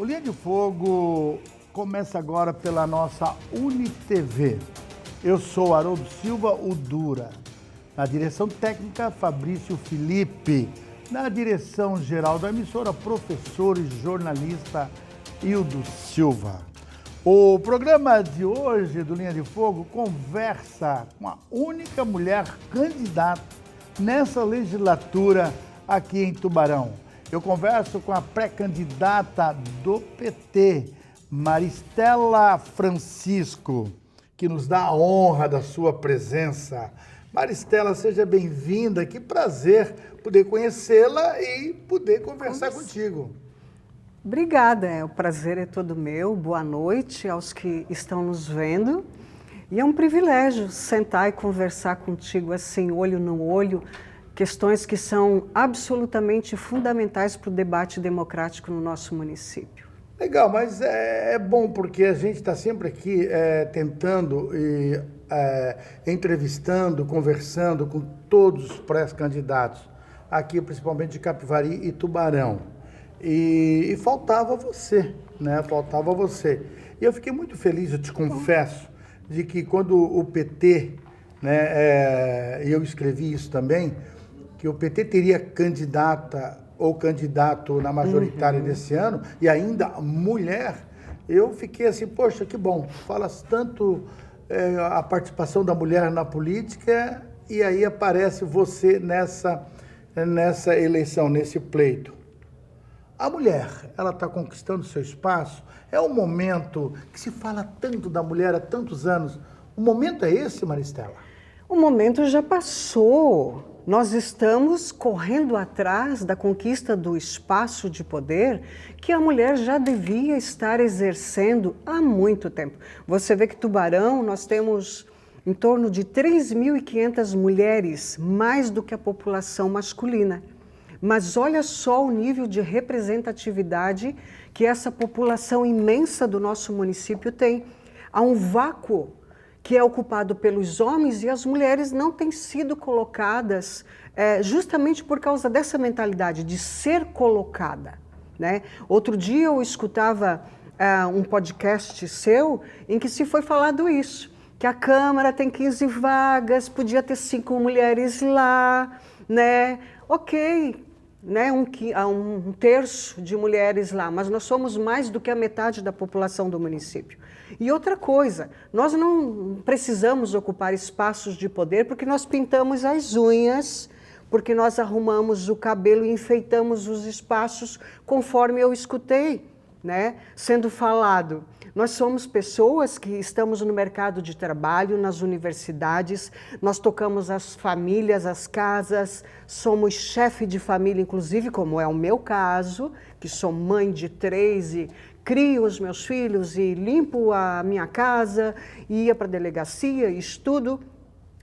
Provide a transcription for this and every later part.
O Linha de Fogo começa agora pela nossa UniTV. Eu sou Haroldo Silva, o Dura. Na direção técnica, Fabrício Felipe. Na direção geral da emissora, professor e jornalista Hildo Silva. O programa de hoje do Linha de Fogo conversa com a única mulher candidata nessa legislatura aqui em Tubarão. Eu converso com a pré-candidata do PT, Maristela Francisco, que nos dá a honra da sua presença. Maristela, seja bem-vinda, que prazer poder conhecê-la e poder conversar contigo. Obrigada, o prazer é todo meu. Boa noite aos que estão nos vendo. E é um privilégio sentar e conversar contigo assim, olho no olho, questões que são absolutamente fundamentais para o debate democrático no nosso município. Legal, mas é bom porque a gente está sempre aqui tentando e entrevistando, conversando com todos os pré-candidatos, aqui principalmente de Capivari e Tubarão. E faltava você, né? Faltava você. E eu fiquei muito feliz, eu te confesso, de que quando o PT, né, eu escrevi isso também, que o PT teria candidata ou candidato na majoritária desse ano, e ainda mulher, eu fiquei assim, poxa, que bom, fala-se tanto a participação da mulher na política, e aí aparece você nessa eleição, nesse pleito. A mulher, ela está conquistando seu espaço, é um momento que se fala tanto da mulher há tantos anos, o momento é esse, Maristela? O momento já passou. Nós estamos correndo atrás da conquista do espaço de poder que a mulher já devia estar exercendo há muito tempo. Você vê que Tubarão, nós temos em torno de 3.500 mulheres, mais do que a população masculina. Mas olha só o nível de representatividade que essa população imensa do nosso município tem. Há um vácuo que é ocupado pelos homens e as mulheres não têm sido colocadas justamente por causa dessa mentalidade de ser colocada, né? Outro dia eu escutava um podcast seu em que se foi falado isso, que a Câmara tem 15 vagas, podia ter 5 mulheres lá, né? Ok, né? Um terço de mulheres lá, mas nós somos mais do que a metade da população do município. E outra coisa, nós não precisamos ocupar espaços de poder porque nós pintamos as unhas, porque nós arrumamos o cabelo e enfeitamos os espaços conforme eu escutei, né, sendo falado. Nós somos pessoas que estamos no mercado de trabalho, nas universidades, nós tocamos as famílias, as casas, somos chefe de família, inclusive, como é o meu caso, que sou mãe de 3 e crio os meus filhos e limpo a minha casa, e ia para a delegacia e estudo.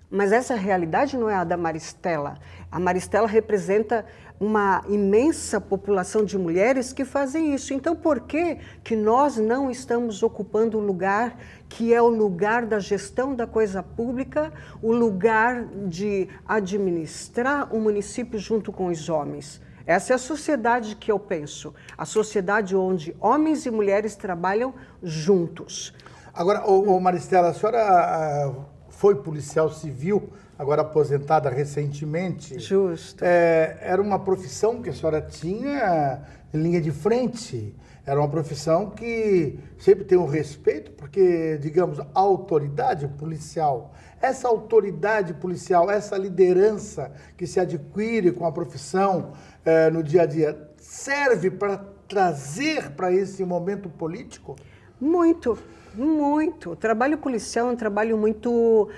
Mas essa realidade não é a da Maristela. A Maristela representa uma imensa população de mulheres que fazem isso. Então, por que nós não estamos ocupando o lugar que é o lugar da gestão da coisa pública, o lugar de administrar o município junto com os homens? Essa é a sociedade que eu penso, a sociedade onde homens e mulheres trabalham juntos. Agora, Maristela, a senhora foi policial civil, agora aposentada recentemente. Justo. Era uma profissão que a senhora tinha em linha de frente. Era uma profissão que sempre tem um respeito, porque, digamos, a autoridade policial, essa autoridade policial, essa liderança que se adquire com a profissão no dia a dia, serve para trazer para esse momento político? Muito. Muito. O trabalho policial é um trabalho muito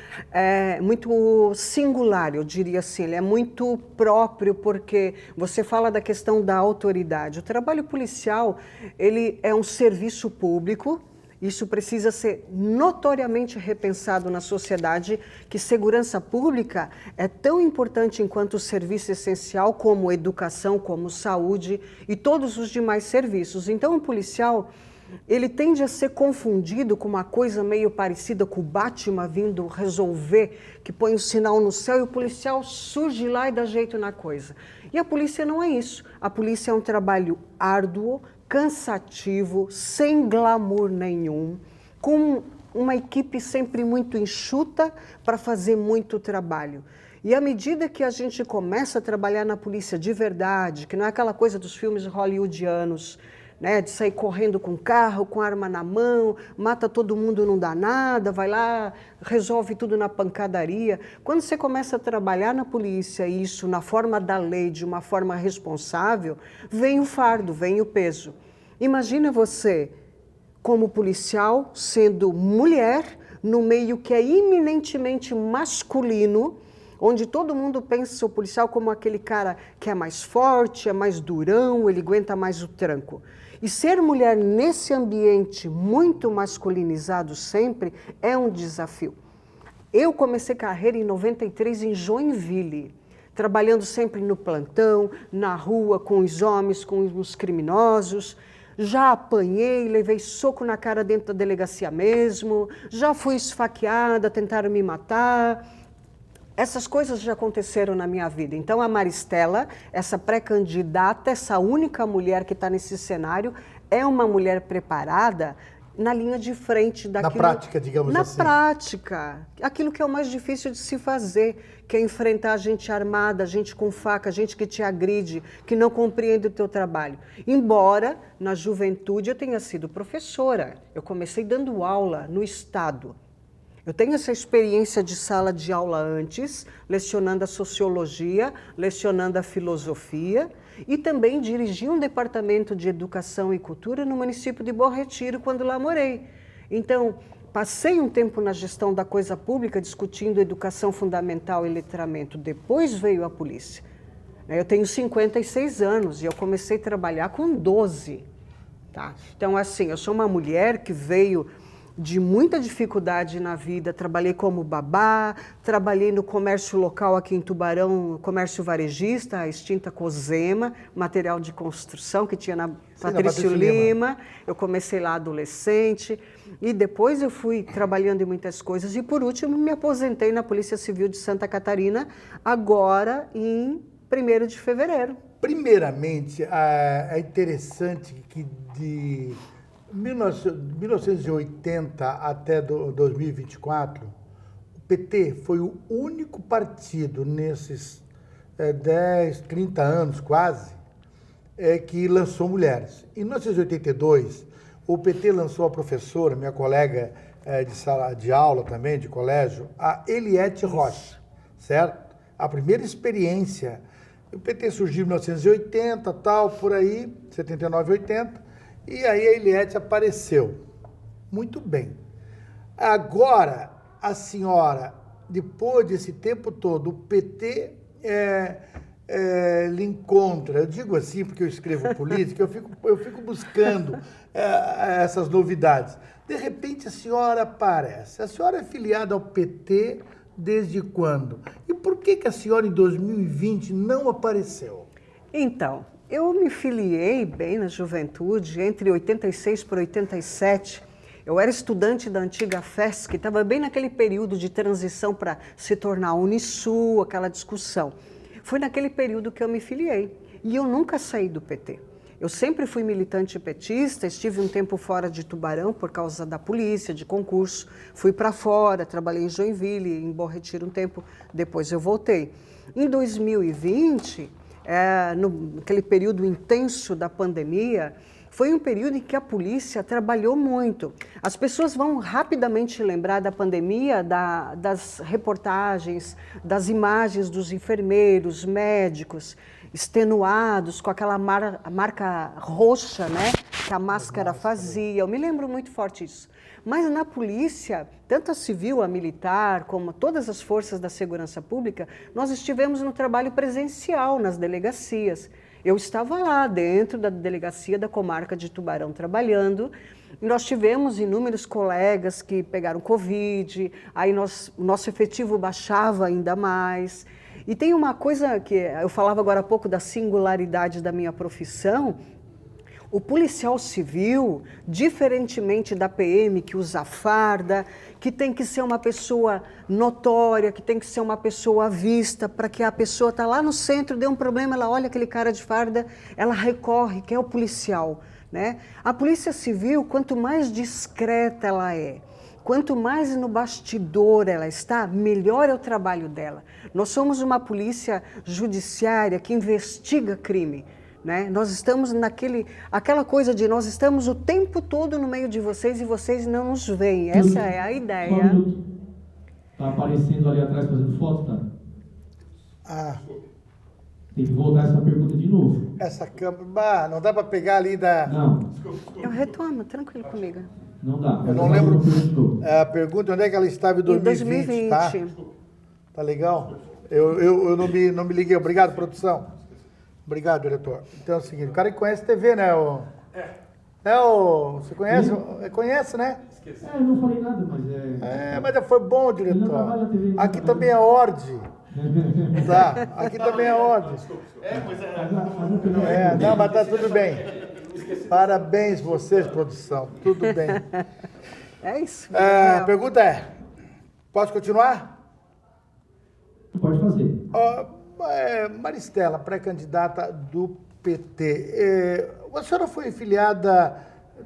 singular, eu diria assim. Ele é muito próprio, porque você fala da questão da autoridade. O trabalho policial, ele é um serviço público. Isso precisa ser notoriamente repensado na sociedade, que segurança pública é tão importante enquanto serviço essencial como educação, como saúde e todos os demais serviços. Então, o policial, ele tende a ser confundido com uma coisa meio parecida com o Batman vindo resolver, que põe o sinal no céu e o policial surge lá e dá jeito na coisa. E a polícia não é isso. A polícia é um trabalho árduo, cansativo, sem glamour nenhum, com uma equipe sempre muito enxuta para fazer muito trabalho. E à medida que a gente começa a trabalhar na polícia de verdade, que não é aquela coisa dos filmes hollywoodianos, né, de sair correndo com carro, com arma na mão, mata todo mundo, não dá nada, vai lá, resolve tudo na pancadaria. Quando você começa a trabalhar na polícia, isso na forma da lei, de uma forma responsável, vem o fardo, vem o peso. Imagina você, como policial, sendo mulher, no meio que é eminentemente masculino, onde todo mundo pensa o policial como aquele cara que é mais forte, é mais durão, ele aguenta mais o tranco. E ser mulher nesse ambiente muito masculinizado sempre é um desafio. Eu comecei carreira em 93 em Joinville, trabalhando sempre no plantão, na rua, com os homens, com os criminosos. Já apanhei, levei soco na cara dentro da delegacia mesmo, já fui esfaqueada, tentaram me matar. Essas coisas já aconteceram na minha vida. Então, a Maristela, essa pré-candidata, essa única mulher que está nesse cenário, é uma mulher preparada na linha de frente daquilo... Na prática, digamos assim. Na prática. Aquilo que é o mais difícil de se fazer, que é enfrentar gente armada, gente com faca, gente que te agride, que não compreende o teu trabalho. Embora, na juventude, eu tenha sido professora. Eu comecei dando aula no Estado. Eu tenho essa experiência de sala de aula antes, lecionando a sociologia, lecionando a filosofia e também dirigi um departamento de educação e cultura no município de Bom Retiro, quando lá morei. Então, passei um tempo na gestão da coisa pública, discutindo educação fundamental e letramento. Depois veio a polícia. Eu tenho 56 anos e eu comecei a trabalhar com 12. Tá? Então, assim, eu sou uma mulher que veio de muita dificuldade na vida, trabalhei como babá, trabalhei no comércio local aqui em Tubarão, comércio varejista, a extinta Cozema, material de construção que tinha na Patrício Lima. Eu comecei lá adolescente e depois eu fui trabalhando em muitas coisas e por último me aposentei na Polícia Civil de Santa Catarina, agora em 1º de fevereiro. Primeiramente, é interessante que de 1980 até 2024, o PT foi o único partido nesses 10, 30 anos quase, que lançou mulheres. Em 1982, o PT lançou a professora, minha colega de sala de aula também, de colégio, a Eliette Rocha, certo? A primeira experiência. O PT surgiu em 1980, tal, por aí, 79, 80, e aí a Eliette apareceu. Muito bem. Agora, a senhora, depois desse tempo todo, o PT lhe encontra, eu digo assim porque eu escrevo política, eu fico buscando essas novidades. De repente a senhora aparece. A senhora é filiada ao PT desde quando? E por que a senhora em 2020 não apareceu? Então, eu me filiei bem na juventude, entre 86 para 87. Eu era estudante da antiga FESC, que estava bem naquele período de transição para se tornar Unisul, aquela discussão. Foi naquele período que eu me filiei. E eu nunca saí do PT. Eu sempre fui militante petista, estive um tempo fora de Tubarão por causa da polícia, de concurso. Fui para fora, trabalhei em Joinville, em Bom Retiro um tempo, depois eu voltei. Em 2020... naquele período intenso da pandemia, foi um período em que a polícia trabalhou muito. As pessoas vão rapidamente lembrar da pandemia, das reportagens, das imagens dos enfermeiros, médicos, extenuados, com aquela marca roxa, né, que a máscara fazia. Eu me lembro muito forte disso. Mas na polícia, tanto a civil, a militar, como todas as forças da segurança pública, nós estivemos no trabalho presencial nas delegacias. Eu estava lá dentro da delegacia da comarca de Tubarão trabalhando. Nós tivemos inúmeros colegas que pegaram Covid, aí o nosso efetivo baixava ainda mais. E tem uma coisa que eu falava agora há pouco da singularidade da minha profissão. O policial civil, diferentemente da PM que usa farda, que tem que ser uma pessoa notória, que tem que ser uma pessoa à vista, para que a pessoa está lá no centro, deu um problema, ela olha aquele cara de farda, ela recorre, que é o policial, né? A polícia civil, quanto mais discreta ela é, quanto mais no bastidor ela está, melhor é o trabalho dela. Nós somos uma polícia judiciária que investiga crime, né? Nós estamos aquela coisa de nós estamos o tempo todo no meio de vocês e vocês não nos veem. Essa é a ideia. Tá aparecendo ali atrás fazendo foto, tá? Ah, Tem que voltar essa pergunta de novo. essa câmera, não dá para pegar ali da... Não, Eu retomo, tranquilo comigo. não dá. Eu não lembro a pergunta, onde é que ela estava em 2020, tá? Tá legal? Eu não me liguei. Obrigado, produção. Obrigado, diretor. Então é o seguinte, o cara que conhece TV, né? Você conhece? Conhece, né? Eu não falei nada, mas Mas foi bom, Ele não trabalha na diretor. TV, Aqui também é ordem. Tá, aqui também é ordem. Não, mas tá tudo bem. Parabéns vocês, produção. Tudo bem. É isso. A pergunta é, posso continuar? Pode fazer. Maristela, pré-candidata do PT. A senhora foi filiada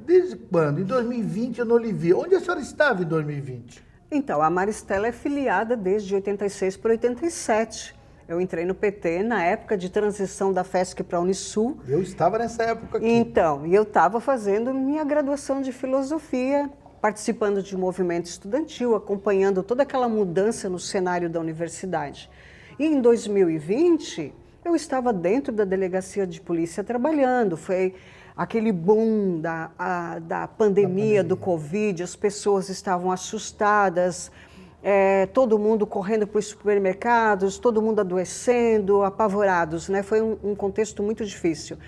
desde quando? Em 2020 eu não lhe vi. Onde a senhora estava em 2020? Então, a Maristela é filiada desde 86 para 87. Eu entrei no PT na época de transição da FESC para a Unisul. Eu estava nessa época aqui. Então, e eu estava fazendo minha graduação de filosofia, participando de movimento estudantil, acompanhando toda aquela mudança no cenário da universidade. E em 2020, eu estava dentro da delegacia de polícia trabalhando. Foi aquele boom da pandemia, do Covid, as pessoas estavam assustadas, todo mundo correndo para os supermercados, todo mundo adoecendo, apavorados, né? Foi um contexto muito difícil.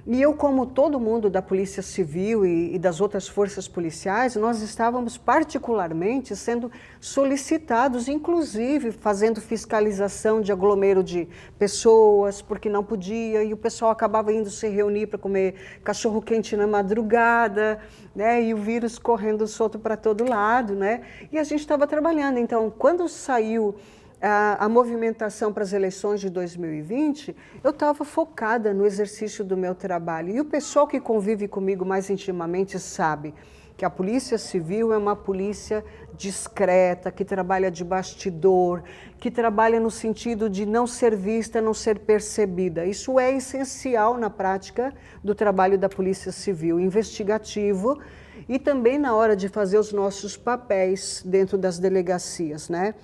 E eu, como todo mundo da Polícia Civil e das outras forças policiais, nós estávamos particularmente sendo solicitados, inclusive fazendo fiscalização de aglomero de pessoas, porque não podia, e o pessoal acabava indo se reunir para comer cachorro-quente na madrugada, né? E o vírus correndo solto para todo lado, né? E a gente estava trabalhando. Então, quando saiu a movimentação para as eleições de 2020, eu estava focada no exercício do meu trabalho. E o pessoal que convive comigo mais intimamente sabe que a Polícia Civil é uma polícia discreta, que trabalha de bastidor, que trabalha no sentido de não ser vista, não ser percebida. Isso é essencial na prática do trabalho da Polícia Civil, investigativo, e também na hora de fazer os nossos papéis dentro das delegacias, né?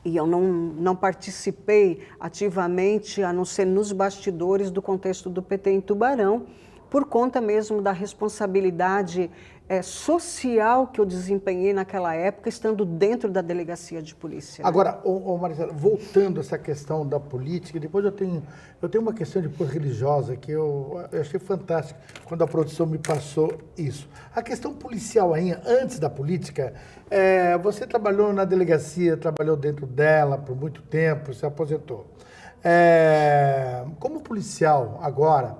E eu não participei ativamente, a não ser nos bastidores do contexto do PT em Tubarão, por conta mesmo da responsabilidade social que eu desempenhei naquela época, estando dentro da delegacia de polícia. Né? Agora, Maristela, voltando a essa questão da política, depois eu tenho uma questão depois religiosa que eu achei fantástica quando a produção me passou isso. A questão policial ainda, antes da política, você trabalhou na delegacia, trabalhou dentro dela por muito tempo, se aposentou. Como policial agora,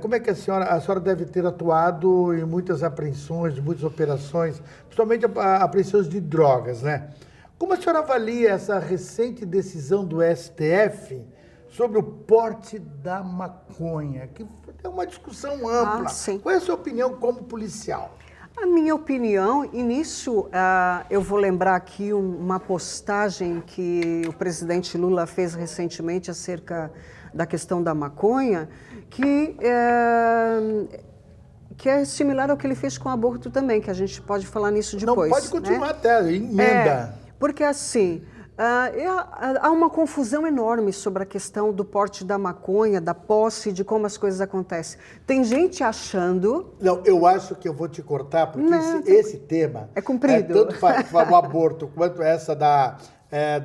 como é que a senhora deve ter atuado em muitas apreensões, muitas operações, principalmente apreensões de drogas, né? Como a senhora avalia essa recente decisão do STF sobre o porte da maconha, que é uma discussão ampla? Sim. Qual é a sua opinião como policial? A minha opinião, e nisso eu vou lembrar aqui uma postagem que o presidente Lula fez recentemente acerca da questão da maconha, que é similar ao que ele fez com o aborto também, que a gente pode falar nisso depois. Não, pode continuar, né? Até, emenda. Porque assim, há uma confusão enorme sobre a questão do porte da maconha, da posse, de como as coisas acontecem. Tem gente achando... Não, eu acho que eu vou te cortar, porque esse tema... É comprido. Tanto o aborto quanto essa da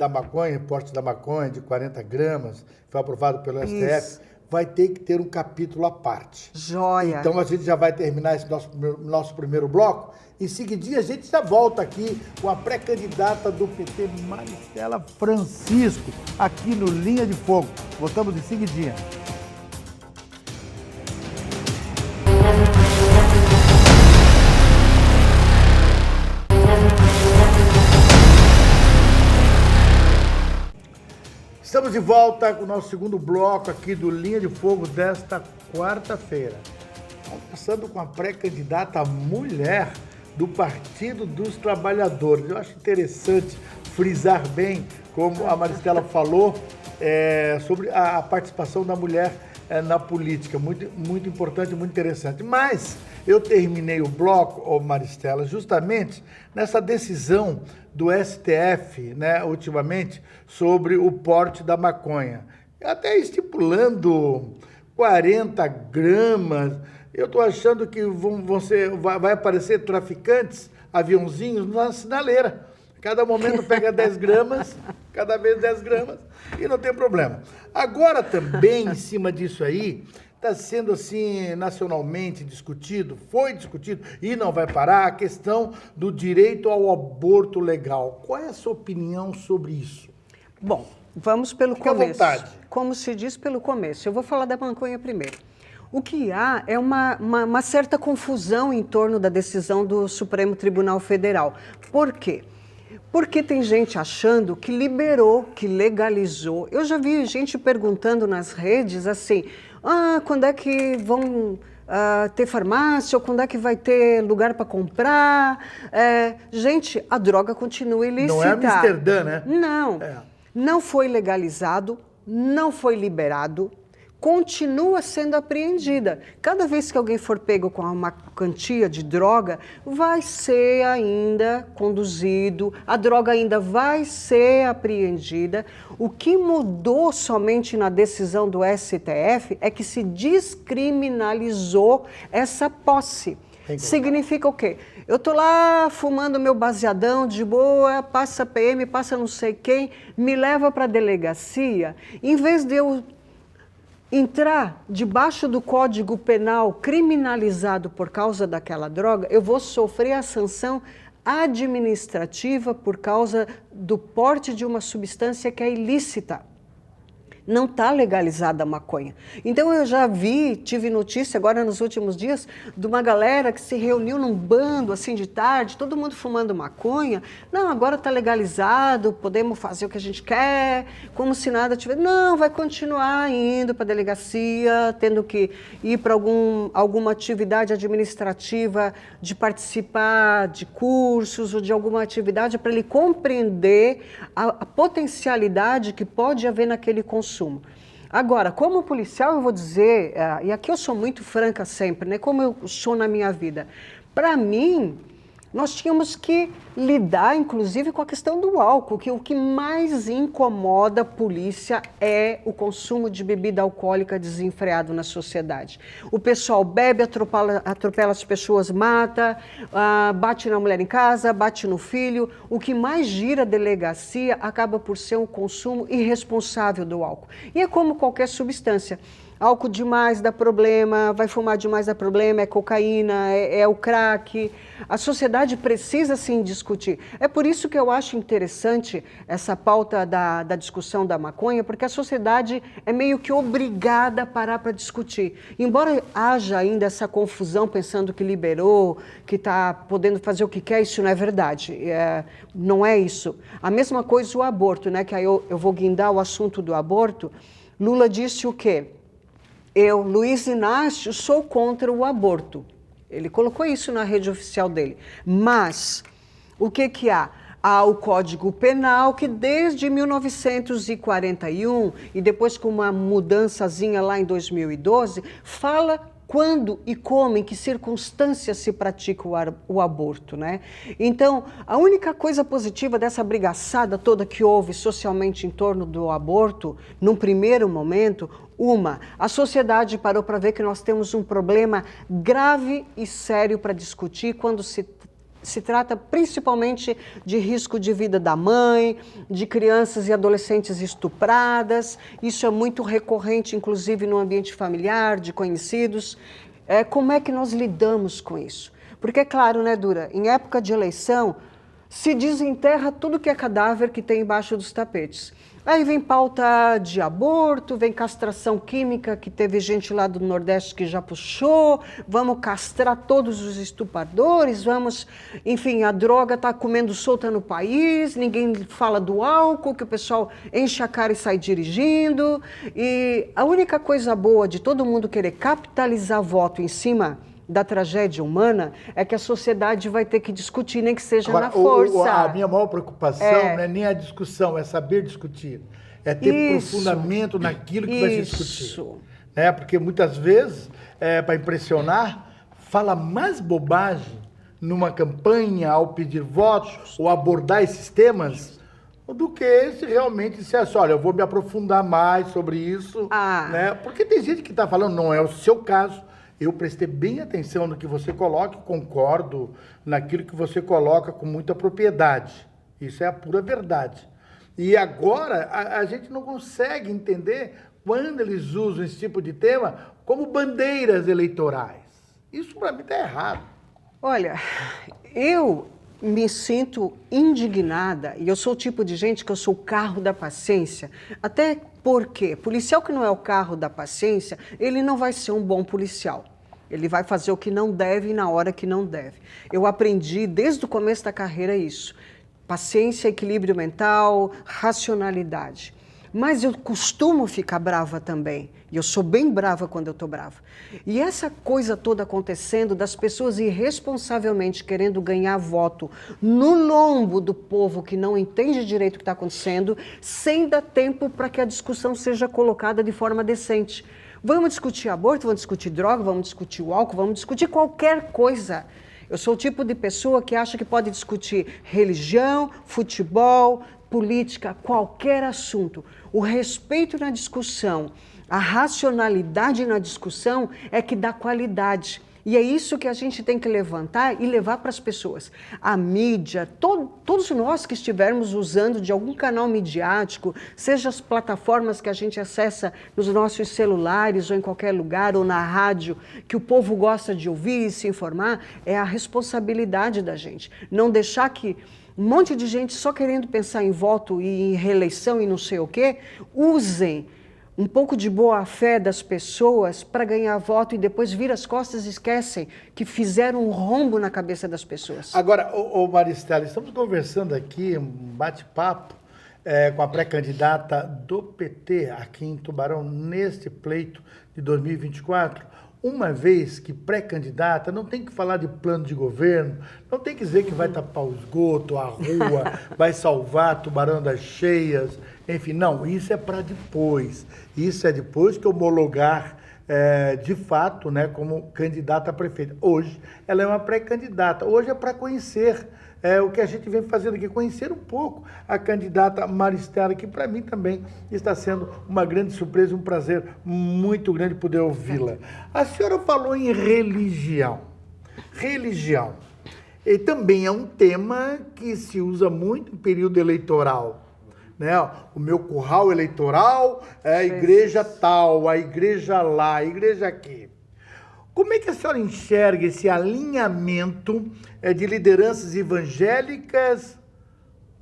maconha, porte da maconha de 40 gramas, foi aprovado pelo STF, Isso. Vai ter que ter um capítulo à parte. Joia! Então a gente já vai terminar esse nosso primeiro bloco. Em seguidinho a gente já volta aqui com a pré-candidata do PT, Maristela Francisco, aqui no Linha de Fogo. Voltamos em seguidinha. de volta com o nosso segundo bloco aqui do Linha de Fogo desta quarta-feira. Começando com a pré-candidata mulher do Partido dos Trabalhadores. Eu acho interessante frisar bem, como a Maristela falou, sobre a participação da mulher na política. Muito importante, muito interessante. Mas eu terminei o bloco, Maristela, justamente nessa decisão do STF, né, ultimamente, sobre o porte da maconha. Até estipulando 40 gramas. Eu estou achando que vai aparecer traficantes, aviãozinhos, na sinaleira. Cada momento pega 10 gramas, cada vez 10 gramas, e não tem problema. Agora também, em cima disso aí, está sendo assim nacionalmente discutido, foi discutido e não vai parar, a questão do direito ao aborto legal. Qual é a sua opinião sobre isso? Bom, vamos pelo começo. À vontade. Como se diz, pelo começo. Eu vou falar da maconha primeiro. O que há é uma certa confusão em torno da decisão do Supremo Tribunal Federal. Por quê? Porque tem gente achando que liberou, que legalizou. Eu já vi gente perguntando nas redes assim, quando é que vão ter farmácia, ou quando é que vai ter lugar para comprar? Gente, a droga continua ilícita. Não é Amsterdã, né? Não, não foi legalizado, não foi liberado, continua sendo apreendida. Cada vez que alguém for pego com uma quantia de droga, vai ser ainda conduzido, a droga ainda vai ser apreendida. O que mudou somente na decisão do STF é que se descriminalizou essa posse. Significa o quê? Eu estou lá fumando meu baseadão de boa, passa PM, passa não sei quem, me leva para a delegacia, em vez de eu entrar debaixo do Código Penal criminalizado por causa daquela droga, eu vou sofrer a sanção administrativa por causa do porte de uma substância que é ilícita. Não está legalizada a maconha. Então eu já tive notícia agora nos últimos dias de uma galera que se reuniu num bando assim de tarde, todo mundo fumando maconha. Não, agora está legalizado, podemos fazer o que a gente quer, como se nada tivesse. Não, vai continuar indo para a delegacia, tendo que ir para alguma atividade administrativa, de participar de cursos ou de alguma atividade para ele compreender a potencialidade que pode haver naquele consumo. Agora, como policial, eu vou dizer, e aqui eu sou muito franca sempre, né? Como eu sou na minha vida, para mim, nós tínhamos que lidar, inclusive, com a questão do álcool, que o que mais incomoda a polícia é o consumo de bebida alcoólica desenfreado na sociedade. O pessoal bebe, atropela as pessoas, mata, bate na mulher em casa, bate no filho. O que mais gira a delegacia acaba por ser um consumo irresponsável do álcool. E é como qualquer substância. Álcool demais dá problema, vai fumar demais dá problema, é cocaína, é o crack. A sociedade precisa sim discutir. É por isso que eu acho interessante essa pauta da discussão da maconha, porque a sociedade é meio que obrigada a parar para discutir. Embora haja ainda essa confusão pensando que liberou, que está podendo fazer o que quer, isso não é verdade. Não é isso. A mesma coisa o aborto, né? Que aí eu vou guindar o assunto do aborto. Lula disse o quê? Eu, Luiz Inácio, sou contra o aborto. Ele colocou isso na rede oficial dele. Mas, o que há? Há o Código Penal, que desde 1941, e depois com uma mudançazinha lá em 2012, fala quando e como, em que circunstâncias se pratica o aborto, né? Então, a única coisa positiva dessa brigaçada toda que houve socialmente em torno do aborto, num primeiro momento, a sociedade parou para ver que nós temos um problema grave e sério para discutir quando se trata principalmente de risco de vida da mãe, de crianças e adolescentes estupradas. Isso é muito recorrente, inclusive no ambiente familiar, de conhecidos. Como é que nós lidamos com isso? Porque, é claro, né, Dura, em época de eleição, se desenterra tudo que é cadáver que tem embaixo dos tapetes. Aí vem pauta de aborto, vem castração química, que teve gente lá do Nordeste que já puxou, vamos castrar todos os estupradores, vamos... Enfim, a droga está comendo solta no país, ninguém fala do álcool, que o pessoal enche a cara e sai dirigindo. E a única coisa boa de todo mundo querer capitalizar voto em cima da tragédia humana é que a sociedade vai ter que discutir, nem que seja Agora, na força. a minha maior preocupação não é nem a discussão, é saber discutir. É ter aprofundamento naquilo que vai se discutir. Né? Porque muitas vezes, para impressionar, fala mais bobagem numa campanha ao pedir votos ou abordar esses temas do que se realmente se assim, olha, eu vou me aprofundar mais sobre isso. Né? Porque tem gente que está falando, não é o seu caso. Eu prestei bem atenção no que você coloca e concordo naquilo que você coloca com muita propriedade. Isso é a pura verdade. E agora a gente não consegue entender quando eles usam esse tipo de tema como bandeiras eleitorais. Isso para mim está errado. Olha, eu me sinto indignada, e eu sou o tipo de gente que eu sou o carro da paciência, até porque policial que não é o carro da paciência, ele não vai ser um bom policial. Ele vai fazer o que não deve na hora que não deve. Eu aprendi desde o começo da carreira isso. Paciência, equilíbrio mental, racionalidade. Mas eu costumo ficar brava também. E eu sou bem brava quando eu estou brava. E essa coisa toda acontecendo, das pessoas irresponsavelmente querendo ganhar voto no lombo do povo que não entende direito o que está acontecendo, sem dar tempo para que a discussão seja colocada de forma decente. Vamos discutir aborto, vamos discutir droga, vamos discutir o álcool, vamos discutir qualquer coisa. Eu sou o tipo de pessoa que acha que pode discutir religião, futebol, política, qualquer assunto. O respeito na discussão, a racionalidade na discussão é que dá qualidade. E é isso que a gente tem que levantar e levar para as pessoas. A mídia, todos nós que estivermos usando de algum canal midiático, seja as plataformas que a gente acessa nos nossos celulares ou em qualquer lugar, ou na rádio, que o povo gosta de ouvir e se informar, é a responsabilidade da gente. Não deixar que um monte de gente só querendo pensar em voto e em reeleição e não sei o quê, usem um pouco de boa-fé das pessoas para ganhar voto e depois viram as costas e esquecem que fizeram um rombo na cabeça das pessoas. Agora, Maristela, estamos conversando aqui, um bate-papo com a pré-candidata do PT aqui em Tubarão, neste pleito de 2024. Uma vez que pré-candidata, não tem que falar de plano de governo, não tem que dizer que vai tapar o esgoto, a rua, vai salvar Tubarão das cheias, enfim, não, isso é para depois. Isso é depois que homologar de fato, né, como candidata a prefeita. Hoje ela é uma pré-candidata, hoje é para conhecer o que a gente vem fazendo aqui, conhecer um pouco a candidata Maristela, que para mim também está sendo uma grande surpresa, um prazer muito grande poder ouvi-la. A senhora falou em religião. Religião. E também é um tema que se usa muito em período eleitoral. Né? O meu curral eleitoral é a igreja tal, a igreja lá, a igreja aqui. Como é que a senhora enxerga esse alinhamento de lideranças evangélicas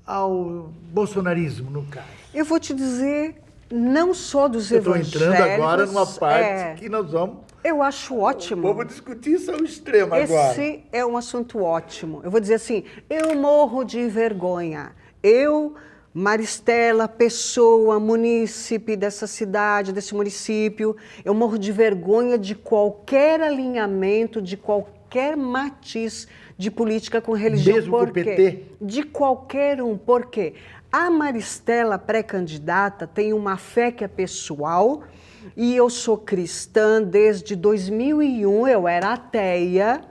ao bolsonarismo, no caso? Eu vou te dizer, não só dos evangélicos... Eu estou entrando agora numa parte que nós vamos... Eu acho ótimo. Vamos discutir isso ao extremo agora. Esse é um assunto ótimo. Eu vou dizer assim, eu morro de vergonha. Eu... Maristela, pessoa, munícipe dessa cidade, desse município, eu morro de vergonha de qualquer alinhamento, de qualquer matiz de política com religião. Mesmo com o PT? De qualquer um. Por quê? A Maristela, pré-candidata, tem uma fé que é pessoal e eu sou cristã desde 2001, eu era ateia.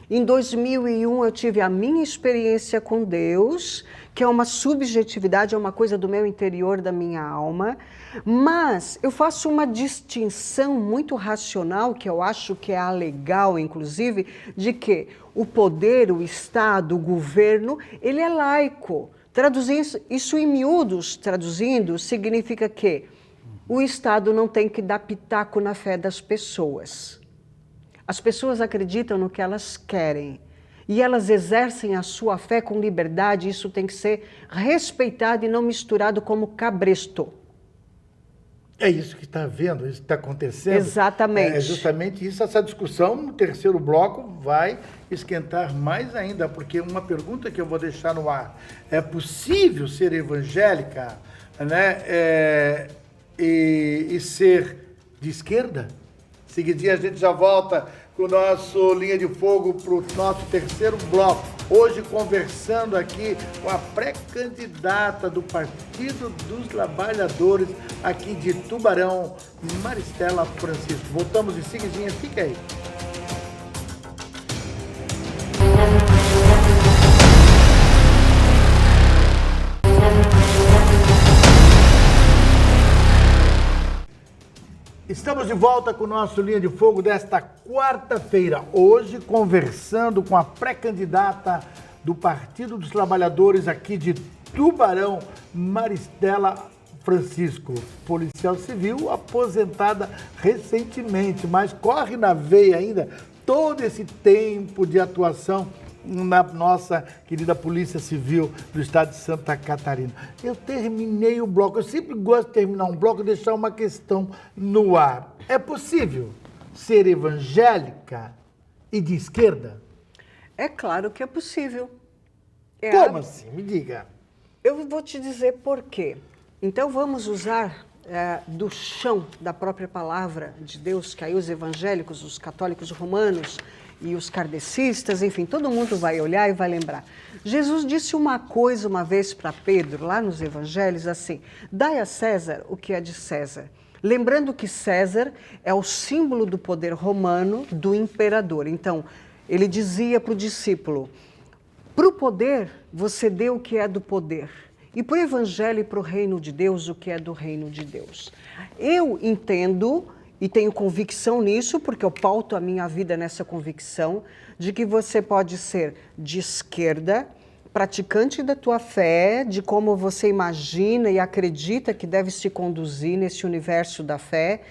Em 2001 eu tive a minha experiência com Deus, que é uma subjetividade, é uma coisa do meu interior, da minha alma, mas eu faço uma distinção muito racional, que eu acho que é a legal, inclusive, de que o poder, o Estado, o governo, ele é laico. Traduzindo isso em miúdos, traduzindo, significa que o Estado não tem que dar pitaco na fé das pessoas. As pessoas acreditam no que elas querem. E elas exercem a sua fé com liberdade, isso tem que ser respeitado e não misturado como cabresto. É isso que está vendo, isso que está acontecendo. Exatamente. É justamente isso, essa discussão no terceiro bloco vai esquentar mais ainda, porque uma pergunta que eu vou deixar no ar, é possível ser evangélica, né, e ser de esquerda? Seguidinho a gente já volta com o nosso Linha de Fogo para o nosso terceiro bloco. Hoje conversando aqui com a pré-candidata do Partido dos Trabalhadores aqui de Tubarão, Maristela Francisco. Voltamos em seguidinha, fica aí. Estamos de volta com o nosso Linha de Fogo desta quarta-feira. Hoje, conversando com a pré-candidata do Partido dos Trabalhadores aqui de Tubarão, Maristela Francisco, policial civil, aposentada recentemente, mas corre na veia ainda todo esse tempo de atuação na nossa querida Polícia Civil do Estado de Santa Catarina. Eu terminei o bloco, eu sempre gosto de terminar um bloco e deixar uma questão no ar. É possível ser evangélica e de esquerda? É claro que é possível. Como assim? Me diga. Eu vou te dizer por quê. Então vamos usar do chão da própria palavra de Deus, que aí os evangélicos, os católicos romanos e os kardecistas, enfim, todo mundo vai olhar e vai lembrar. Jesus disse uma coisa uma vez para Pedro, lá nos evangelhos, assim: dai a César o que é de César. Lembrando que César é o símbolo do poder romano do imperador. Então, ele dizia para o discípulo: para o poder, você dê o que é do poder. E para o evangelho e para o reino de Deus, o que é do reino de Deus. Eu entendo e tenho convicção nisso, porque eu pauto a minha vida nessa convicção, de que você pode ser de esquerda, praticante da tua fé, de como você imagina e acredita que deve se conduzir nesse universo da fé,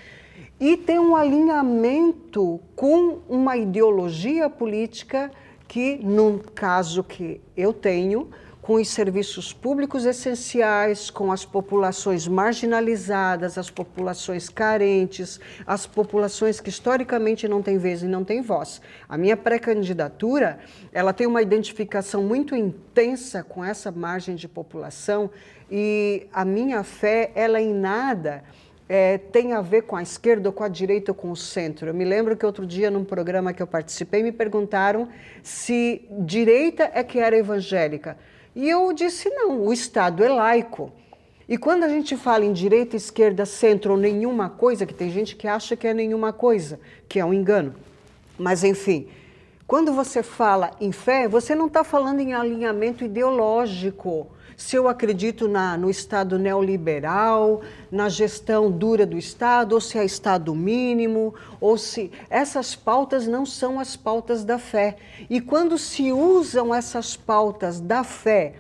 e ter um alinhamento com uma ideologia política que, num caso que eu tenho, com os serviços públicos essenciais, com as populações marginalizadas, as populações carentes, as populações que historicamente não têm vez e não têm voz. A minha pré-candidatura, ela tem uma identificação muito intensa com essa margem de população e a minha fé, ela em nada tem a ver com a esquerda ou com a direita ou com o centro. Eu me lembro que outro dia, num programa que eu participei, me perguntaram se direita é que era evangélica. E eu disse não, o Estado é laico. E quando a gente fala em direita, esquerda, centro ou nenhuma coisa, que tem gente que acha que é nenhuma coisa, que é um engano. Mas enfim, quando você fala em fé, você não está falando em alinhamento ideológico. Se eu acredito no Estado neoliberal, na gestão dura do Estado, ou se é Estado mínimo, ou se... Essas pautas não são as pautas da fé. E quando se usam essas pautas da fé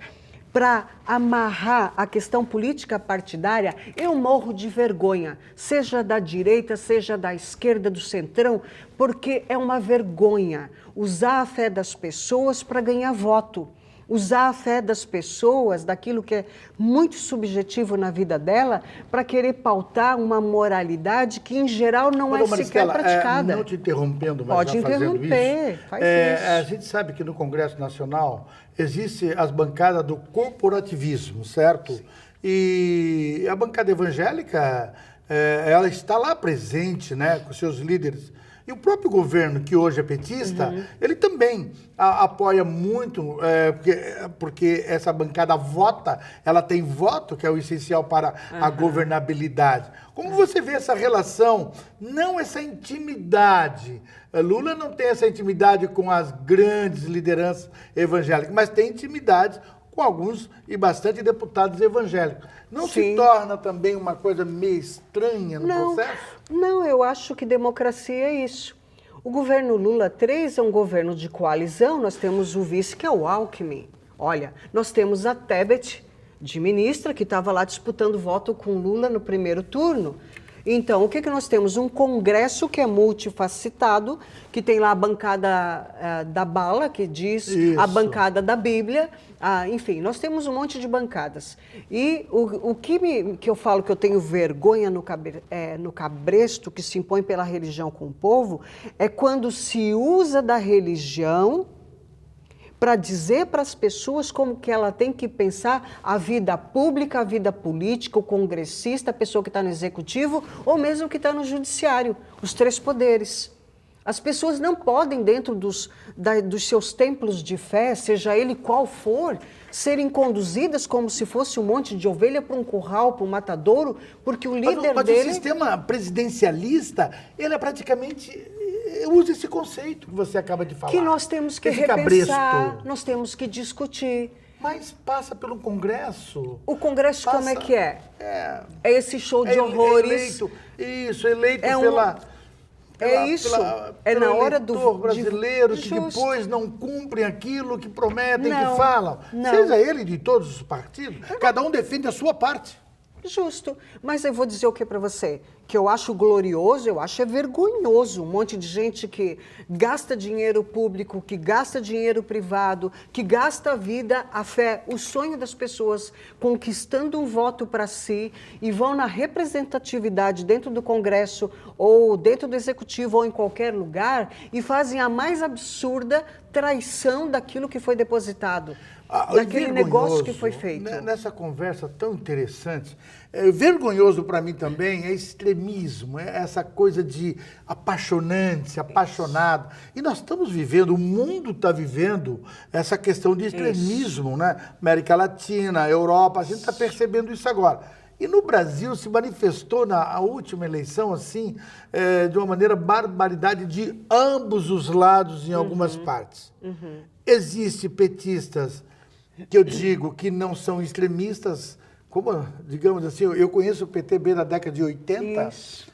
para amarrar a questão política partidária, eu morro de vergonha, seja da direita, seja da esquerda, do centrão, porque é uma vergonha usar a fé das pessoas para ganhar voto. Usar a fé das pessoas, daquilo que é muito subjetivo na vida dela, para querer pautar uma moralidade que, em geral, não é sequer praticada. Não te interrompendo, mas pode já fazendo interromper, isso. faz isso. A gente sabe que no Congresso Nacional existe as bancadas do corporativismo, certo? E a bancada evangélica, ela está lá presente, né, com seus líderes. E o próprio governo, que hoje é petista, ele também apoia muito, porque essa bancada vota, ela tem voto, que é o essencial para a governabilidade. Como você vê essa relação, não essa intimidade? Lula não tem essa intimidade com as grandes lideranças evangélicas, mas tem intimidade com alguns e bastante deputados evangélicos. Não se torna também uma coisa meio estranha no processo? Não, eu acho que democracia é isso. O governo Lula 3 é um governo de coalizão, nós temos o vice, que é o Alckmin. Olha, nós temos a Tebet, de ministra, que estava lá disputando voto com Lula no primeiro turno. Então, o que nós temos? Um Congresso que é multifacetado, que tem lá a bancada da bala, que diz a bancada da Bíblia, enfim, nós temos um monte de bancadas. E o que eu falo que eu tenho vergonha no cabresto que se impõe pela religião com o povo, é quando se usa da religião para dizer para as pessoas como que ela tem que pensar a vida pública, a vida política, o congressista, a pessoa que está no executivo ou mesmo que está no judiciário, os 3 poderes. As pessoas não podem, dentro dos seus templos de fé, seja ele qual for, serem conduzidas como se fosse um monte de ovelha para um curral, para um matadouro, porque o líder mas dele... o sistema presidencialista, ele é praticamente... usa esse conceito que você acaba de falar. Que nós temos que repensar, nós temos que discutir. Mas passa pelo Congresso. O Congresso como é que é? É esse show de horrores. Eleito é na hora do brasileiro que depois não cumprem aquilo que prometem, que falam. Seja ele de todos os partidos, cada um defende a sua parte. Justo. Mas eu vou dizer o que para você? Que eu acho glorioso, eu acho vergonhoso. Um monte de gente que gasta dinheiro público, que gasta dinheiro privado, que gasta a vida, a fé, o sonho das pessoas, conquistando um voto para si e vão na representatividade dentro do Congresso ou dentro do Executivo ou em qualquer lugar e fazem a mais absurda traição daquilo que foi depositado. Daquele negócio que foi feito. Nessa conversa tão interessante, vergonhoso para mim também é extremismo, é essa coisa de apaixonante, apaixonado. E nós estamos vivendo, o mundo está vivendo essa questão de extremismo, né? América Latina, Europa, a gente está percebendo isso agora. E no Brasil se manifestou na última eleição, assim, de uma maneira barbaridade de ambos os lados em algumas partes. Existem petistas que eu digo que não são extremistas, como, digamos assim, eu conheço o PTB na década de 80,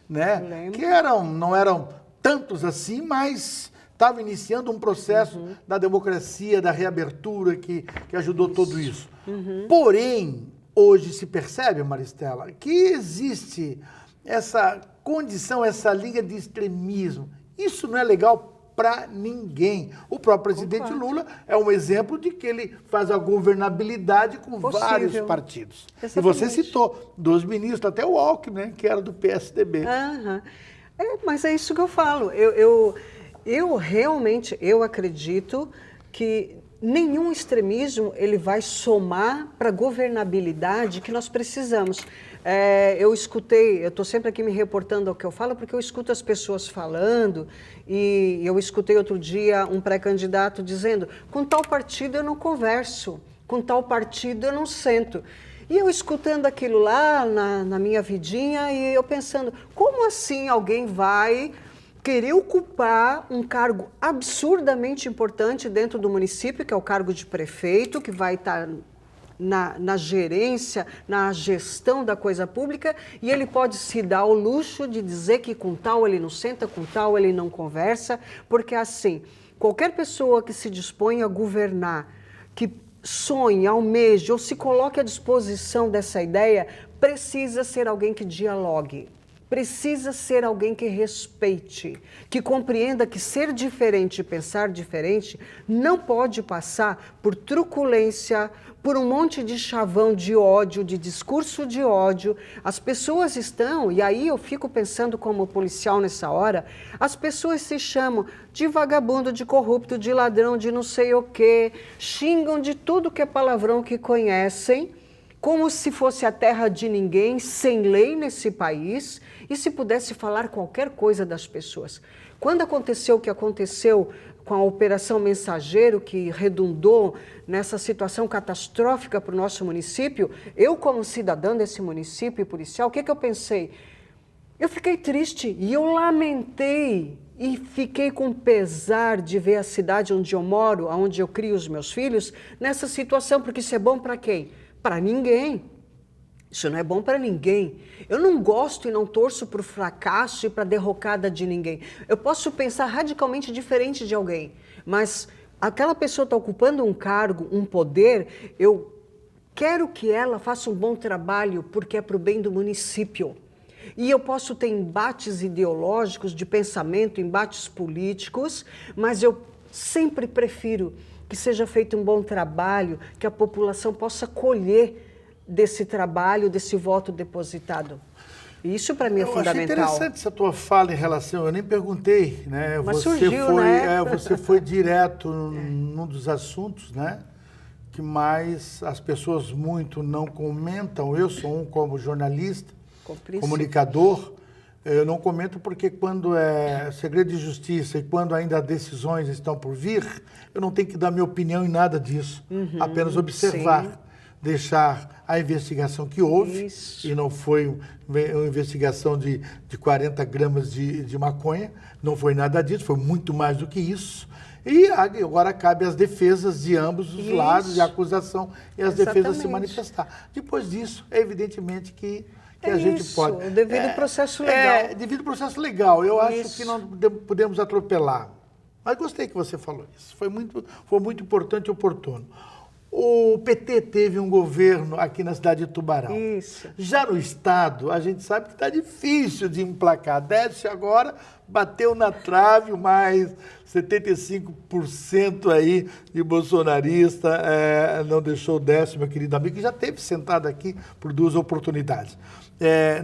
né? Que não eram tantos assim, mas estavam iniciando um processo da democracia, da reabertura que ajudou tudo isso. Porém, hoje se percebe, Maristela, que existe essa condição, essa linha de extremismo. Isso não é legal para ninguém. O próprio presidente Lula é um exemplo de que ele faz a governabilidade com vários partidos. Exatamente. E você citou 2 ministros, até o Alckmin, né, que era do PSDB. Mas é isso que eu falo. Eu realmente acredito que nenhum extremismo ele vai somar para a governabilidade que nós precisamos. Eu estou sempre aqui me reportando ao que eu falo, porque eu escuto as pessoas falando, e eu escutei outro dia um pré-candidato dizendo, com tal partido eu não converso, com tal partido eu não sento. E eu escutando aquilo lá na minha vidinha, e eu pensando, como assim alguém vai querer ocupar um cargo absurdamente importante dentro do município, que é o cargo de prefeito, que vai estar na gerência, na gestão da coisa pública, e ele pode se dar o luxo de dizer que com tal ele não senta, com tal ele não conversa, porque assim, qualquer pessoa que se dispõe a governar, que sonhe, almeje ou se coloque à disposição dessa ideia, precisa ser alguém que dialogue. Precisa ser alguém que respeite, que compreenda que ser diferente e pensar diferente não pode passar por truculência, por um monte de chavão de ódio, de discurso de ódio. As pessoas estão, e aí eu fico pensando como policial nessa hora, as pessoas se chamam de vagabundo, de corrupto, de ladrão, de não sei o quê, xingam de tudo que é palavrão que conhecem, como se fosse a terra de ninguém, sem lei nesse país, e se pudesse falar qualquer coisa das pessoas. Quando aconteceu o que aconteceu com a Operação Mensageiro, que redundou nessa situação catastrófica para o nosso município, eu como cidadã desse município e policial, o que eu pensei? Eu fiquei triste e eu lamentei e fiquei com pesar de ver a cidade onde eu moro, onde eu crio os meus filhos, nessa situação, porque isso é bom para quem? Para ninguém. Isso não é bom para ninguém. Eu não gosto e não torço para o fracasso e para a derrocada de ninguém. Eu posso pensar radicalmente diferente de alguém, mas aquela pessoa está ocupando um cargo, um poder, eu quero que ela faça um bom trabalho porque é para o bem do município. E eu posso ter embates ideológicos, de pensamento, embates políticos, mas eu sempre prefiro que seja feito um bom trabalho, que a população possa colher desse trabalho, desse voto depositado. Isso para mim é fundamental. Eu achei interessante essa tua fala em relação, eu nem perguntei, né? Mas surgiu, né? Você foi direto num dos assuntos, né? Que mais as pessoas muito não comentam. Eu sou como jornalista, comunicador, eu não comento porque quando é segredo de justiça e quando ainda decisões estão por vir, eu não tenho que dar minha opinião em nada disso, apenas observar. Sim. Deixar a investigação que houve, e não foi uma investigação de 40 gramas de maconha, não foi nada disso, foi muito mais do que isso. E agora cabe às defesas de ambos os lados, de acusação e as defesas se manifestar. Depois disso, é evidentemente que a gente pode... O devido processo legal. Devido processo legal. Eu acho que não podemos atropelar. Mas gostei que você falou isso. Foi muito importante e oportuno. O PT teve um governo aqui na cidade de Tubarão. Isso. Já no estado, a gente sabe que está difícil de emplacar. Décio agora bateu na trave, mais 75% aí de bolsonarista, não deixou o Décio, meu querido amigo, que já esteve sentado aqui por 2 oportunidades.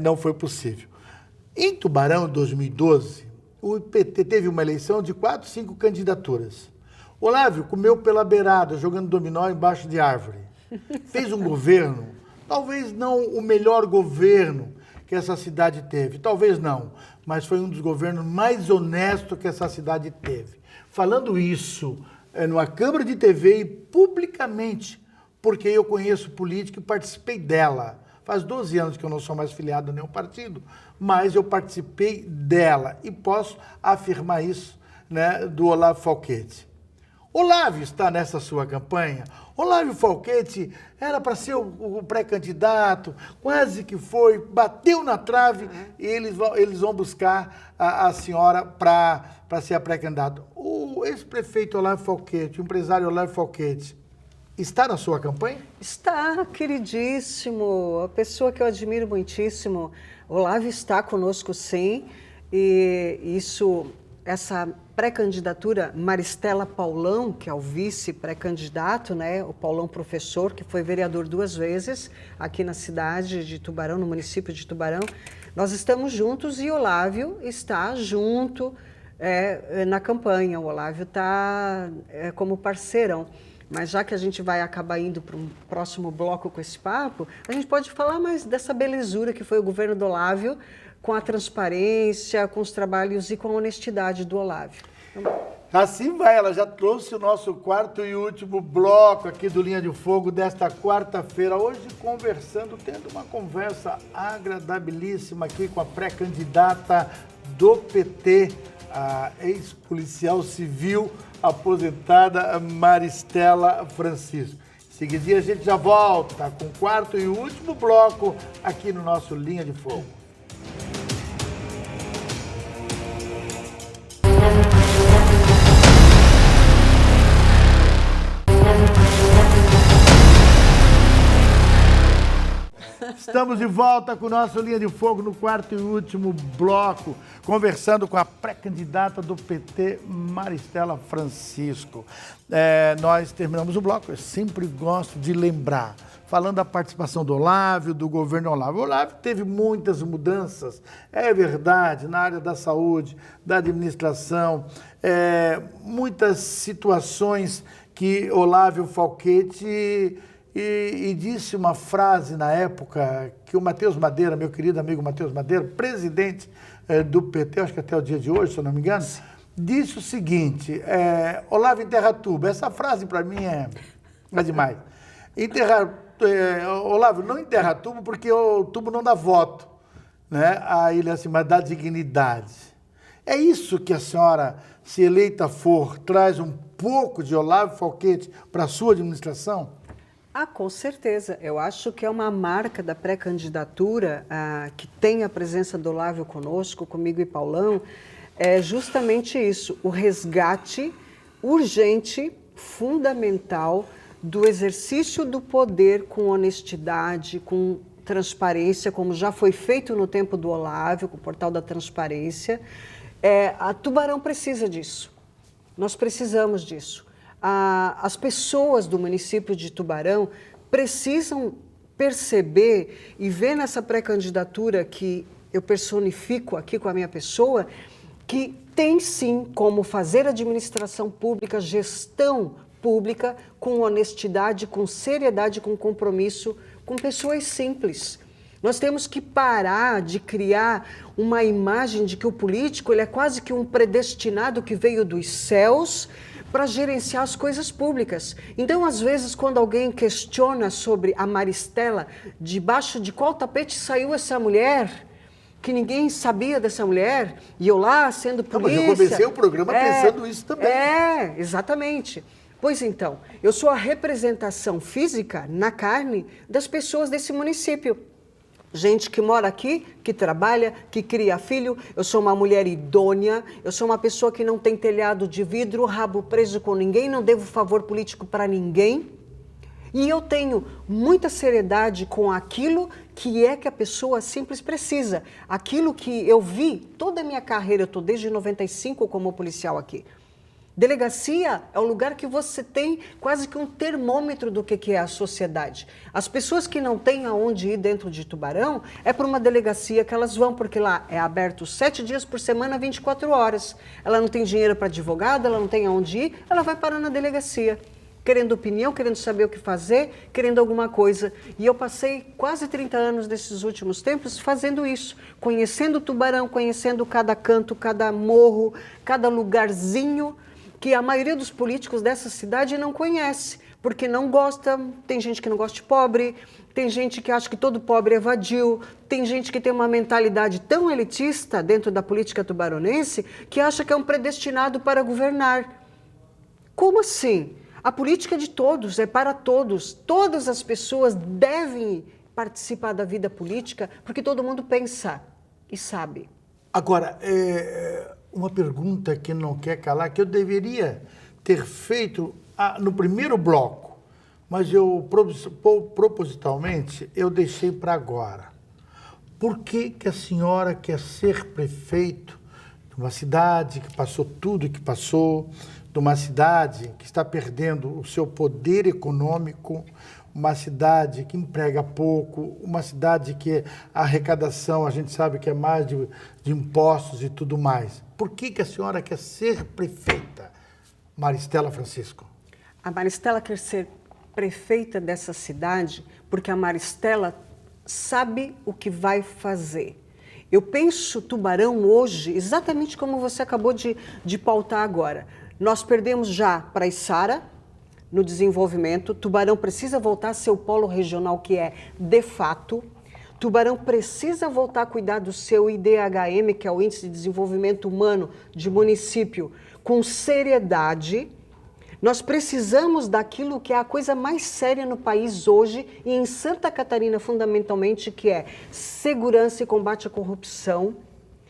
Não foi possível. Em Tubarão, em 2012, o PT teve uma eleição de 4, 5 candidaturas. Olávio comeu pela beirada, jogando dominó embaixo de árvore. Fez um governo, talvez não o melhor governo que essa cidade teve, talvez não, mas foi um dos governos mais honestos que essa cidade teve. Falando isso numa câmara de TV e publicamente, porque eu conheço política e participei dela. Faz 12 anos que eu não sou mais filiado a nenhum partido, mas eu participei dela e posso afirmar isso, né, do Olávio Falquete. Olávio está nessa sua campanha. Olávio Falquete era para ser o pré-candidato, quase que foi, bateu na trave e eles vão buscar a senhora para ser a pré-candidata. O ex-prefeito Olávio Falquete, o empresário Olávio Falquete, está na sua campanha? Está, queridíssimo, a pessoa que eu admiro muitíssimo. Olávio está conosco, sim, e essa pré-candidatura, Maristela Paulão, que é o vice-pré-candidato, né? O Paulão professor, que foi vereador 2 vezes aqui na cidade de Tubarão, no município de Tubarão. Nós estamos juntos e Olávio está junto na campanha. O Olávio está como parceirão. Mas já que a gente vai acabar indo para um próximo bloco com esse papo, a gente pode falar mais dessa belezura que foi o governo do Olávio, com a transparência, com os trabalhos e com a honestidade do Olávio. Assim vai, ela já trouxe o nosso 4º e último bloco aqui do Linha de Fogo desta quarta-feira, hoje conversando, tendo uma conversa agradabilíssima aqui com a pré-candidata do PT, a ex-policial civil aposentada Maristela Francisco. Em seguida a gente já volta com o 4º e último bloco aqui no nosso Linha de Fogo. Estamos de volta com o nosso Linha de Fogo no 4º e último bloco, conversando com a pré-candidata do PT, Maristela Francisco. Nós terminamos o bloco, eu sempre gosto de lembrar, falando da participação do Olávio, do governo Olávio. O Olávio teve muitas mudanças, é verdade, na área da saúde, da administração, muitas situações que Olávio Falquete... E disse uma frase na época que o Matheus Madeira, meu querido amigo Matheus Madeira, presidente do PT, acho que até o dia de hoje, se eu não me engano, disse o seguinte, Olávio Enterratuba, essa frase para mim é demais. Olávio, não enterra tubo porque o tubo não dá voto, né? Aí ele assim, mas dá dignidade. É isso que a senhora, se eleita for, traz um pouco de Olávio Falquete para a sua administração? Ah, com certeza. Eu acho que é uma marca da pré-candidatura que tem a presença do Olávio conosco, comigo e Paulão, é justamente isso, o resgate urgente, fundamental, do exercício do poder com honestidade, com transparência, como já foi feito no tempo do Olávio, com o portal da transparência. A Tubarão precisa disso. Nós precisamos disso. As pessoas do município de Tubarão precisam perceber e ver nessa pré-candidatura que eu personifico aqui com a minha pessoa, que tem sim como fazer administração pública, gestão pública, com honestidade, com seriedade, com compromisso, com pessoas simples. Nós temos que parar de criar uma imagem de que o político ele é quase que um predestinado que veio dos céus para gerenciar as coisas públicas. Então, às vezes, quando alguém questiona sobre a Maristela, debaixo de qual tapete saiu essa mulher, que ninguém sabia dessa mulher, e eu lá sendo polícia... Mas eu comecei o programa pensando isso também. Exatamente. Pois então, eu sou a representação física, na carne, das pessoas desse município. Gente que mora aqui, que trabalha, que cria filho. Eu sou uma mulher idônea, eu sou uma pessoa que não tem telhado de vidro, rabo preso com ninguém, não devo favor político para ninguém. E eu tenho muita seriedade com aquilo que a pessoa simples precisa. Aquilo que eu vi toda a minha carreira, eu estou desde 95 como policial aqui. Delegacia é o lugar que você tem quase que um termômetro do que é a sociedade. As pessoas que não têm aonde ir dentro de Tubarão, é para uma delegacia que elas vão, porque lá é aberto 7 dias por semana, 24 horas. Ela não tem dinheiro para advogado, ela não tem aonde ir, ela vai parar na delegacia, querendo opinião, querendo saber o que fazer, querendo alguma coisa. E eu passei quase 30 anos desses últimos tempos fazendo isso, conhecendo Tubarão, conhecendo cada canto, cada morro, cada lugarzinho, que a maioria dos políticos dessa cidade não conhece, porque não gosta, tem gente que não gosta de pobre, tem gente que acha que todo pobre é vadio, tem gente que tem uma mentalidade tão elitista dentro da política tubaronense que acha que é um predestinado para governar. Como assim? A política é de todos, é para todos. Todas as pessoas devem participar da vida política, porque todo mundo pensa e sabe. Agora, uma pergunta que não quer calar, que eu deveria ter feito no primeiro bloco, mas eu propositalmente eu deixei para agora. Por que a senhora quer ser prefeito de uma cidade que passou tudo que passou, de uma cidade que está perdendo o seu poder econômico, uma cidade que emprega pouco, uma cidade que a arrecadação, a gente sabe que é mais de impostos e tudo mais. Por que a senhora quer ser prefeita, Maristela Francisco? A Maristela quer ser prefeita dessa cidade porque a Maristela sabe o que vai fazer. Eu penso Tubarão hoje exatamente como você acabou de pautar agora. Nós perdemos já para Içara, no desenvolvimento. Tubarão precisa voltar a ser o polo regional que é de fato. Tubarão precisa voltar a cuidar do seu IDHM, que é o Índice de Desenvolvimento Humano de município, com seriedade. Nós precisamos daquilo que é a coisa mais séria no país hoje, e em Santa Catarina fundamentalmente, que é segurança e combate à corrupção.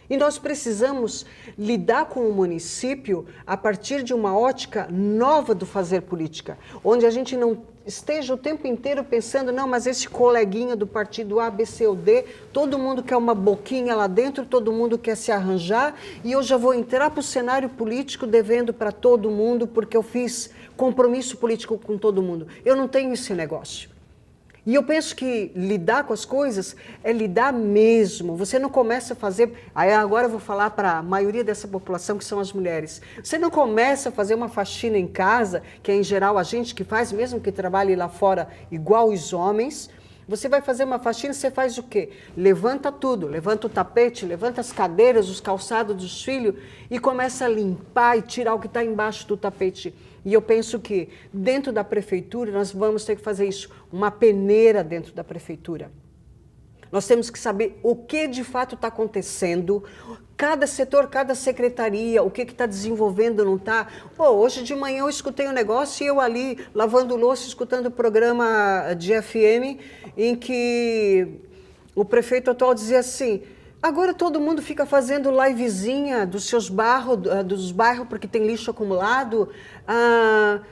E nós precisamos lidar com o município a partir de uma ótica nova do fazer política, onde a gente não esteja o tempo inteiro pensando, não, mas esse coleguinha do partido A, B, C ou D, todo mundo quer uma boquinha lá dentro, todo mundo quer se arranjar, e eu já vou entrar para o cenário político devendo para todo mundo, porque eu fiz compromisso político com todo mundo. Eu não tenho esse negócio. E eu penso que lidar com as coisas é lidar mesmo. Você não começa a fazer... Aí agora eu vou falar para a maioria dessa população, que são as mulheres. Você não começa a fazer uma faxina em casa, que é em geral a gente que faz, mesmo que trabalhe lá fora igual os homens. Você vai fazer uma faxina, você faz o quê? Levanta tudo, levanta o tapete, levanta as cadeiras, os calçados dos filhos e começa a limpar e tirar o que está embaixo do tapete. E eu penso que dentro da prefeitura nós vamos ter que fazer isso, uma peneira dentro da prefeitura. Nós temos que saber o que de fato está acontecendo, cada setor, cada secretaria, o que está desenvolvendo, não está. Hoje de manhã eu escutei um negócio e eu ali lavando louça, escutando o programa de FM, em que o prefeito atual dizia assim, Agora todo mundo fica fazendo livezinha dos seus dos bairros porque tem lixo acumulado.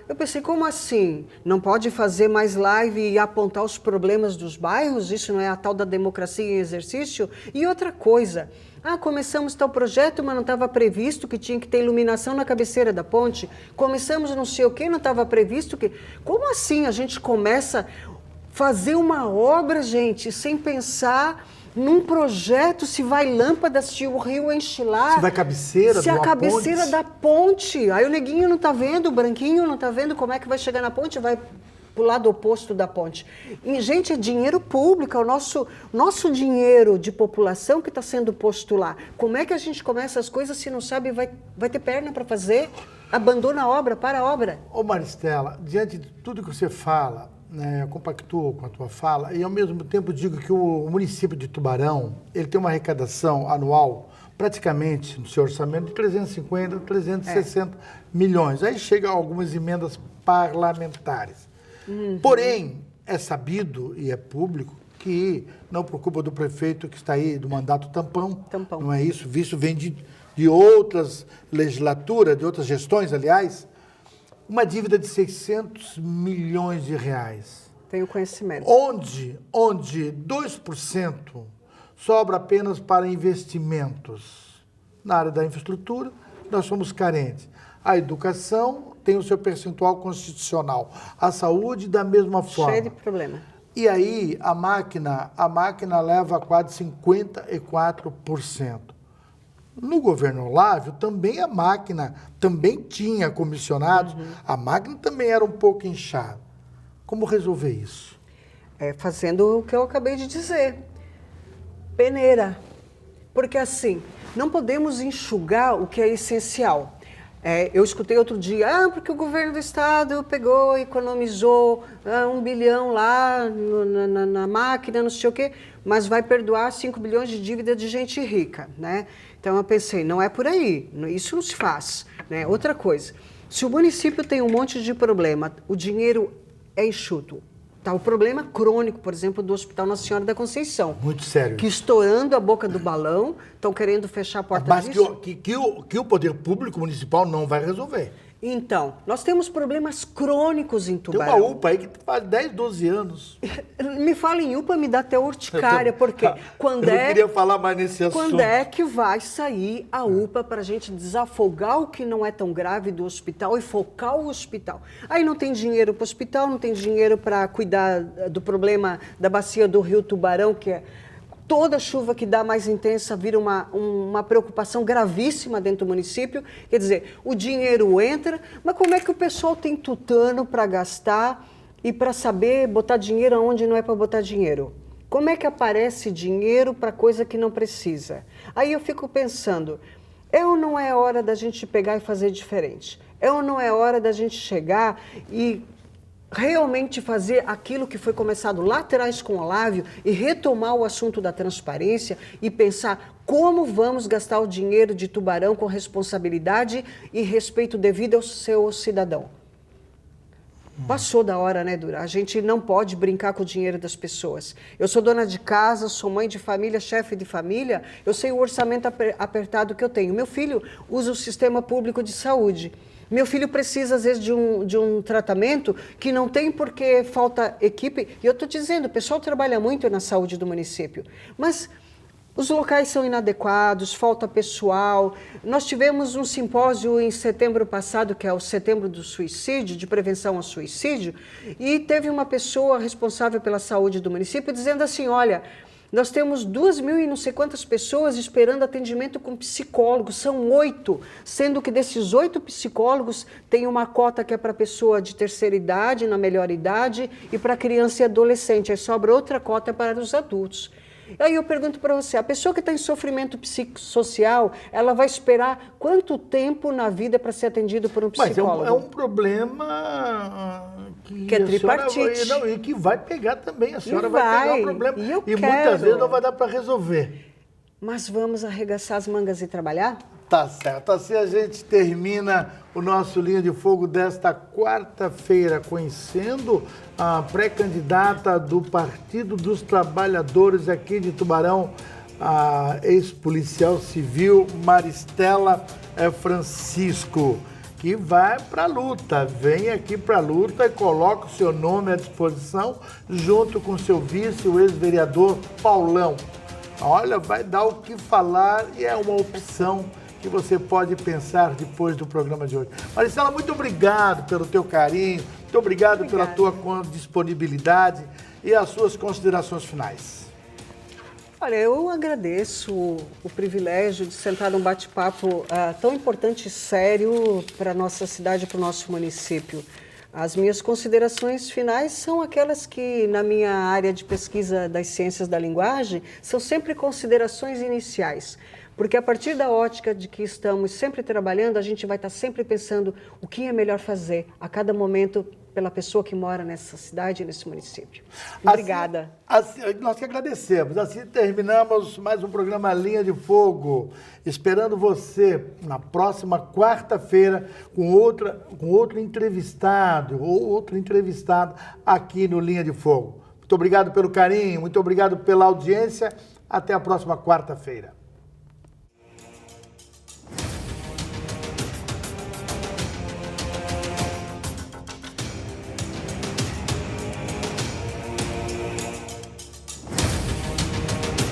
Eu pensei, como assim? Não pode fazer mais live e apontar os problemas dos bairros? Isso não é a tal da democracia em exercício? E outra coisa, começamos tal projeto, mas não estava previsto que tinha que ter iluminação na cabeceira da ponte. Começamos não sei o que, não estava previsto que... Como assim a gente começa a fazer uma obra, gente, sem pensar... Num projeto, se vai lâmpada, se o rio enche lá... Se vai cabeceira, se a cabeceira da ponte. Aí o neguinho não está vendo, o branquinho não está vendo como é que vai chegar na ponte, vai para o lado oposto da ponte. E, gente, é dinheiro público, é o nosso dinheiro de população que está sendo posto lá. Como é que a gente começa as coisas se não sabe vai ter perna para fazer? Abandona a obra, para a obra. Ô Maristela, diante de tudo que você fala... eu compactuo com a tua fala e, ao mesmo tempo, digo que o município de Tubarão ele tem uma arrecadação anual praticamente, no seu orçamento, de 350, 360 milhões. Aí chega algumas emendas parlamentares. Porém, é sabido e é público que, não por culpa do prefeito que está aí, do mandato tampão. Não é isso? Visto vem de outras legislaturas, de outras gestões, aliás, uma dívida de 600 milhões de reais. Tenho conhecimento. Onde 2% sobra apenas para investimentos. Na área da infraestrutura, nós somos carentes. A educação tem o seu percentual constitucional. A saúde, da mesma forma. Cheio de problema. E aí, a máquina leva quase 54%. No governo Olávio, também a máquina também tinha comissionados, a máquina também era um pouco inchada. Como resolver isso? Fazendo o que eu acabei de dizer. Peneira. Porque assim, não podemos enxugar o que é essencial. Eu escutei outro dia, porque o governo do estado pegou, economizou 1 bilhão lá na máquina, não sei o quê, mas vai perdoar 5 bilhões de dívida de gente rica, né? Então eu pensei, não é por aí, isso não se faz, né? Outra coisa, se o município tem um monte de problema, o dinheiro é enxuto. Tá, o problema crônico, por exemplo, do Hospital Nossa Senhora da Conceição. Muito sério. Que estourando a boca do balão, estão querendo fechar a porta disso. Mas que o poder público municipal não vai resolver. Então, nós temos problemas crônicos em Tubarão. Tem uma UPA aí que faz 10, 12 anos. Me fala em UPA, me dá até urticária, porque quando eu não queria falar mais nesse assunto. Quando é que vai sair a UPA para a gente desafogar o que não é tão grave do hospital e focar o hospital? Aí não tem dinheiro para o hospital, não tem dinheiro para cuidar do problema da bacia do rio Tubarão, que é... Toda chuva que dá mais intensa vira uma preocupação gravíssima dentro do município. Quer dizer, o dinheiro entra, mas como é que o pessoal tem tutano para gastar e para saber botar dinheiro onde não é para botar dinheiro? Como é que aparece dinheiro para coisa que não precisa? Aí eu fico pensando, ou não é hora da gente pegar e fazer diferente? Ou não é hora da gente chegar e... realmente fazer aquilo que foi começado lá atrás com o Olávio e retomar o assunto da transparência e pensar como vamos gastar o dinheiro de Tubarão com responsabilidade e respeito devido ao seu cidadão. Passou da hora, né, Dura? A gente não pode brincar com o dinheiro das pessoas. Eu sou dona de casa, sou mãe de família, chefe de família, eu sei o orçamento apertado que eu tenho. Meu filho usa o sistema público de saúde. Meu filho precisa, às vezes, de um tratamento que não tem porque falta equipe. E eu estou dizendo, o pessoal trabalha muito na saúde do município, mas os locais são inadequados, falta pessoal. Nós tivemos um simpósio em setembro passado, que é o Setembro do Suicídio, de prevenção ao suicídio, e teve uma pessoa responsável pela saúde do município dizendo assim, olha... Nós temos 2.000 e não sei quantas pessoas esperando atendimento com psicólogos, são 8, sendo que desses 8 psicólogos tem uma cota que é para pessoa de terceira idade, na melhor idade, e para criança e adolescente, aí sobra outra cota para os adultos. Aí eu pergunto para você, a pessoa que está em sofrimento psicossocial, ela vai esperar quanto tempo na vida para ser atendido por um psicólogo? Mas é um problema que é tripartite. E que vai pegar também, a senhora vai pegar o problema e muitas vezes não vai dar para resolver. Mas vamos arregaçar as mangas e trabalhar? Tá certo. Assim a gente termina o nosso Linha de Fogo desta quarta-feira, conhecendo a pré-candidata do Partido dos Trabalhadores aqui de Tubarão, a ex-policial civil Maristela Francisco, que vai para a luta, vem aqui para a luta e coloca o seu nome à disposição junto com seu vice, o ex-vereador Paulão. Olha, vai dar o que falar e é uma opção que você pode pensar depois do programa de hoje. Maristela, muito obrigado pelo teu carinho, muito obrigado pela tua disponibilidade e as suas considerações finais. Olha, eu agradeço o privilégio de sentar num bate-papo tão importante e sério para a nossa cidade e para o nosso município. As minhas considerações finais são aquelas que, na minha área de pesquisa das ciências da linguagem, são sempre considerações iniciais. Porque a partir da ótica de que estamos sempre trabalhando, a gente vai estar sempre pensando o que é melhor fazer a cada momento pela pessoa que mora nessa cidade e nesse município. Obrigada. Nós que agradecemos. Assim terminamos mais um programa Linha de Fogo. Esperando você na próxima quarta-feira com outro entrevistado ou outra entrevistada aqui no Linha de Fogo. Muito obrigado pelo carinho, muito obrigado pela audiência. Até a próxima quarta-feira.